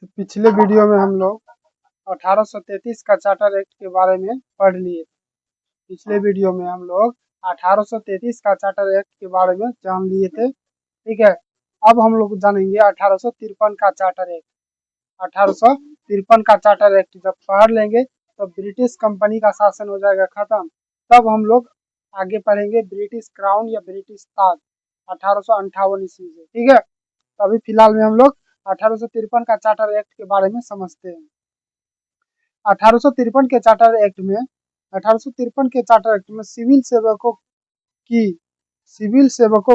तो पिछले वीडियो में हम लोग 1833 का चार्टर एक्ट के बारे में पढ़ लिए। पिछले वीडियो में हम लोग 1833 का चार्टर एक्ट के बारे में जान लिए थे। ठीक है, अब हम लोग जानेंगे 1853 का चार्टर एक्ट। 1853 का चार्टर एक्ट जब पढ़ लेंगे तो ब्रिटिश कंपनी का शासन हो जाएगा खत्म। तब हम लोग आगे पढ़ेंगे ब्रिटिश क्राउन या ब्रिटिश ताज 1858 ईस्वी से। ठीक है, तो अभी फिलहाल में हम लोग 1853 का चार्टर एक्ट के बारे में समझते हैं। 1853 के चार्टर एक्ट में 1853 के चार्टर एक्ट में सिविल सेवकों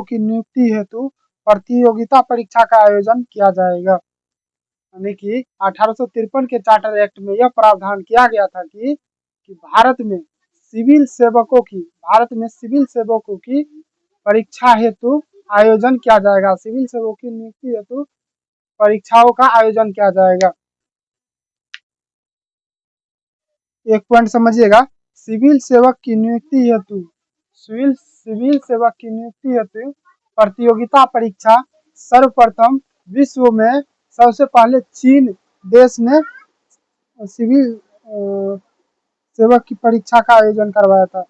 की नियुक्ति हेतु प्रतियोगिता परीक्षा का आयोजन किया जाएगा। यानी कि 1853 के चार्टर एक्ट में यह प्रावधान किया गया था कि भारत में सिविल सेवकों की परीक्षा हेतु आयोजन किया जाएगा। सिविल सेवकों की नियुक्ति हेतु परीक्षाओं का आयोजन किया जाएगा। एक पॉइंट समझिएगा, सिविल सेवक की नियुक्ति हेतु प्रतियोगिता परीक्षा सर्वप्रथम विश्व में सबसे पहले चीन देश ने सिविल सेवक की परीक्षा का आयोजन करवाया था।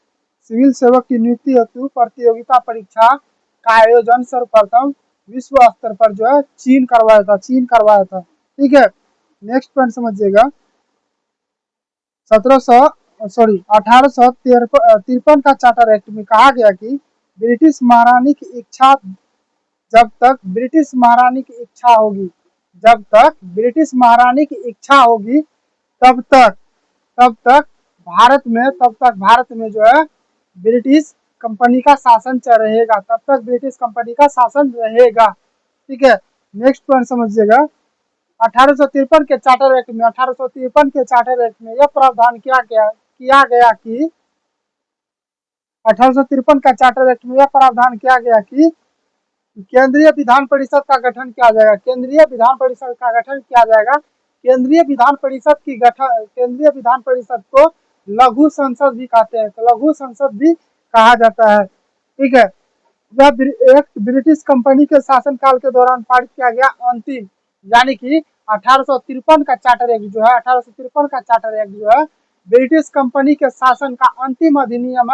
सिविल सेवक की नियुक्ति हेतु प्रतियोगिता परीक्षा का आयोजन सर्वप्रथम विश्व स्तर पर जो है चीन करवाया था। ठीक है, नेक्स्ट पॉइंट समझिएगा। 1853 का चार्टर एक्ट में कहा गया कि ब्रिटिश महारानी की इच्छा जब तक ब्रिटिश महारानी की इच्छा होगी तब तक भारत में जो है ब्रिटिश कंपनी का शासन रहेगा। ठीक है, नेक्स्ट पॉइंट समझिएगा। 1853 के चार्टर एक्ट में यह प्रावधान किया गया कि 1853 का चार्टर एक्ट में यह प्रावधान किया गया कि केंद्रीय विधान परिषद का गठन किया जाएगा। केंद्रीय विधान परिषद को लघु संसद भी कहते हैं, तो लघु संसद भी कहा जाता है। ठीक है, यह एक्ट ब्रिटिश कंपनी के शासनकाल के दौरान पारित किया गया अंतिम, यानी कि 1853 का चार्टर एक्ट जो है ब्रिटिश कंपनी के शासन का अंतिम अधिनियम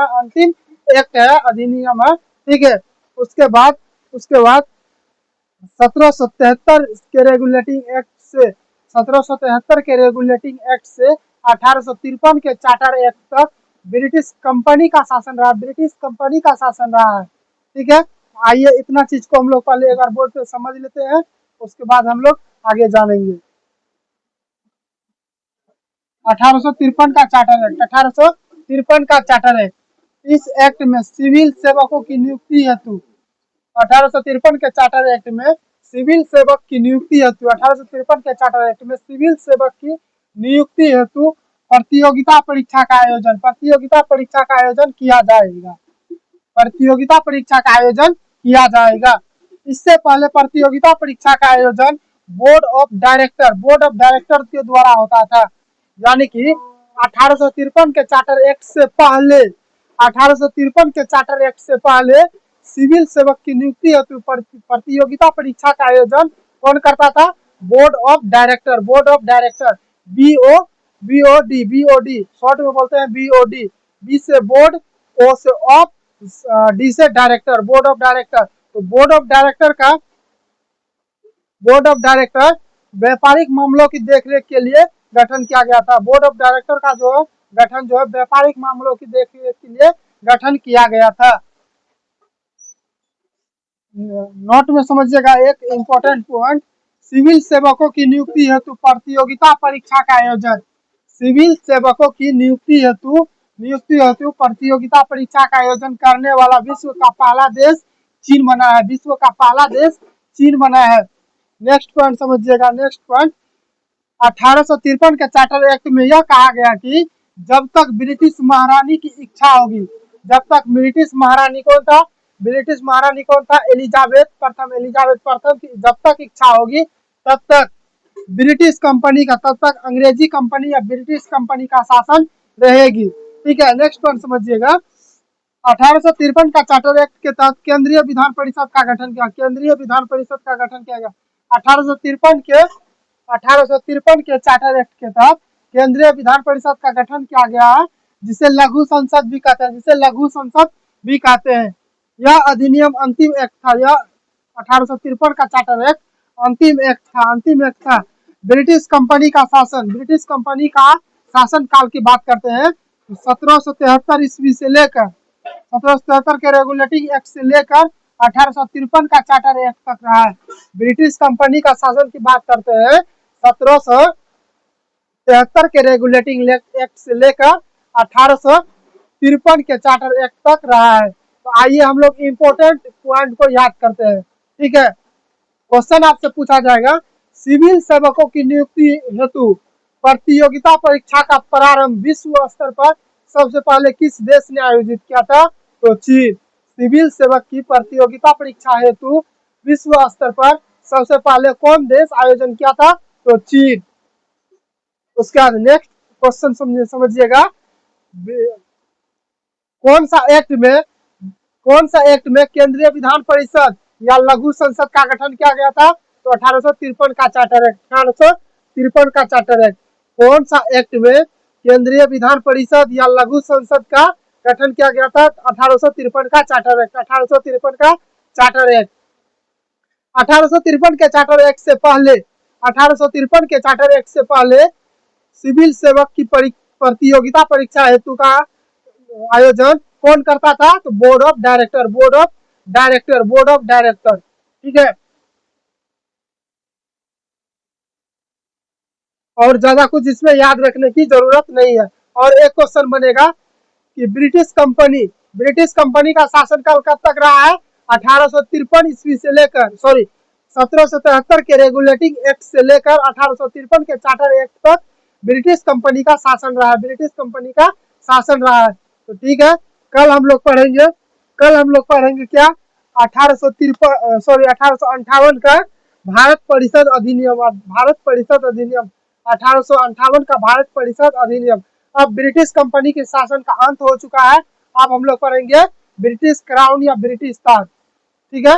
है। ठीक है, उसके बाद 1773 के रेगुलेटिंग एक्ट से 1853 के चार्टर एक्ट तक ब्रिटिश कंपनी का शासन रहा है। ठीक है, आइए इतना चीज को हम लोग पहले एक बार बोर्ड पे समझ लेते हैं, उसके बाद हम लोग आगे जानेंगे। 1853 का चार्टर एक्ट, इस एक्ट में सिविल सेवकों की नियुक्ति हेतु 1853 के चार्टर एक्ट में सिविल सेवक की नियुक्ति हेतु 1853 के चार्टर एक्ट में सिविल सेवक की नियुक्ति हेतु प्रतियोगिता परीक्षा का आयोजन किया जाएगा। इससे पहले प्रतियोगिता परीक्षा का आयोजन बोर्ड ऑफ डायरेक्टर के द्वारा होता था। यानी कि 1853 के चार्टर एक्ट से पहले सिविल सेवक की नियुक्ति हेतु प्रतियोगिता परीक्षा का आयोजन कौन करता था? Board of director BOD short में बोलते हैं BOD। बी से बोर्ड, ओ से ऑफ, डी से डायरेक्टर, बोर्ड ऑफ डायरेक्टर। तो बोर्ड ऑफ डायरेक्टर व्यापारिक मामलों की देखरेख के लिए गठन किया गया था। बोर्ड ऑफ डायरेक्टर का गठन व्यापारिक मामलों की देखरेख के लिए गठन किया गया था। नोट में समझिएगा एक इंपॉर्टेंट पॉइंट, सिविल सेवकों की नियुक्ति हेतु प्रतियोगिता परीक्षा का आयोजन। सिविल सेवकों की नियुक्ति हेतु प्रतियोगिता परीक्षा का आयोजन करने वाला विश्व का पहला देश चीन बना है। नेक्स्ट पॉइंट समझिएगा। 1853 के चार्टर एक्ट में यह कहा गया कि जब तक ब्रिटिश महारानी की इच्छा होगी, ब्रिटिश महारानी कौन था? एलिजाबेथ प्रथम की जब तक इच्छा होगी तब तक अंग्रेजी कंपनी या ब्रिटिश कंपनी का शासन रहेगी। ठीक है, नेक्स्ट पॉइंट समझिएगा। 1853 का चार्टर एक्ट के तहत केंद्रीय विधान परिषद का गठन किया गया। 1853 1853 के चार्टर एक्ट के तहत केंद्रीय विधान परिषद का गठन किया गया है, जिसे लघु संसद भी कहते हैं, जिसे लघु संसद भी कहते हैं। यह अधिनियम अंतिम एक्ट था। यह 1853 का चार्टर एक्ट अंतिम एक्ट था। ब्रिटिश कंपनी का शासन, ब्रिटिश कंपनी का शासन काल की बात करते हैं, 1773 ईस्वी से लेकर 1773 के रेगुलेटिंग एक्ट से लेकर 1853 का चार्टर एक्ट तक रहा है। ब्रिटिश कंपनी का शासन की बात करते हैं, 1773 के रेगुलेटिंग एक्ट से लेकर 1853 के चार्टर एक्ट तक रहा है। तो आइए हम लोग इम्पोर्टेंट पॉइंट को याद करते हैं। ठीक है, क्वेश्चन आपसे पूछा जाएगा, सिविल सेवकों की नियुक्ति हेतु प्रतियोगिता परीक्षा का प्रारंभ विश्व स्तर पर सबसे पहले किस देश ने आयोजित किया था? तो चीन। सिविल सेवक की प्रतियोगिता परीक्षा हेतु विश्व स्तर पर सबसे पहले कौन देश आयोजन किया था? तो चीन। उसके बाद नेक्स्ट क्वेश्चन समझिएगा, कौन सा एक्ट में केंद्रीय विधान परिषद या लघु संसद का गठन किया गया था? तो 1853 का चार्टर एक्ट, 1853 का चार्टर एक्ट। कौन सा एक्ट में केंद्रीय विधान परिषद या लघु संसद का गठन किया गया था? 1853 का चार्टर एक्ट, 1853 का चार्टर एक्ट। 1853 के चार्टर एक्ट से पहले 1853 के चार्टर एक्ट से पहले सिविल सेवक की प्रतियोगिता परीक्षा हेतु का आयोजन कौन करता था? तो बोर्ड ऑफ डायरेक्टर। ठीक है, और ज्यादा कुछ इसमें याद रखने की जरूरत नहीं है। और एक क्वेश्चन बनेगा कि ब्रिटिश कंपनी का शासनकाल कब तक रहा है? 1853 ईस्वी से लेकर 1773 के रेगुलेटिंग एक्ट से लेकर 1853 के चार्टर एक्ट तक ब्रिटिश कंपनी का शासन रहा है, ब्रिटिश कंपनी का शासन रहा है। तो ठीक है, कल हम लोग पढ़ेंगे क्या? 1858 का भारत परिषद अधिनियम, 1858 का भारत परिषद अधिनियम। अब ब्रिटिश कंपनी के शासन का अंत हो चुका है। अब हम लोग पढ़ेंगे ब्रिटिश क्राउन या ब्रिटिश ताज। ठीक है,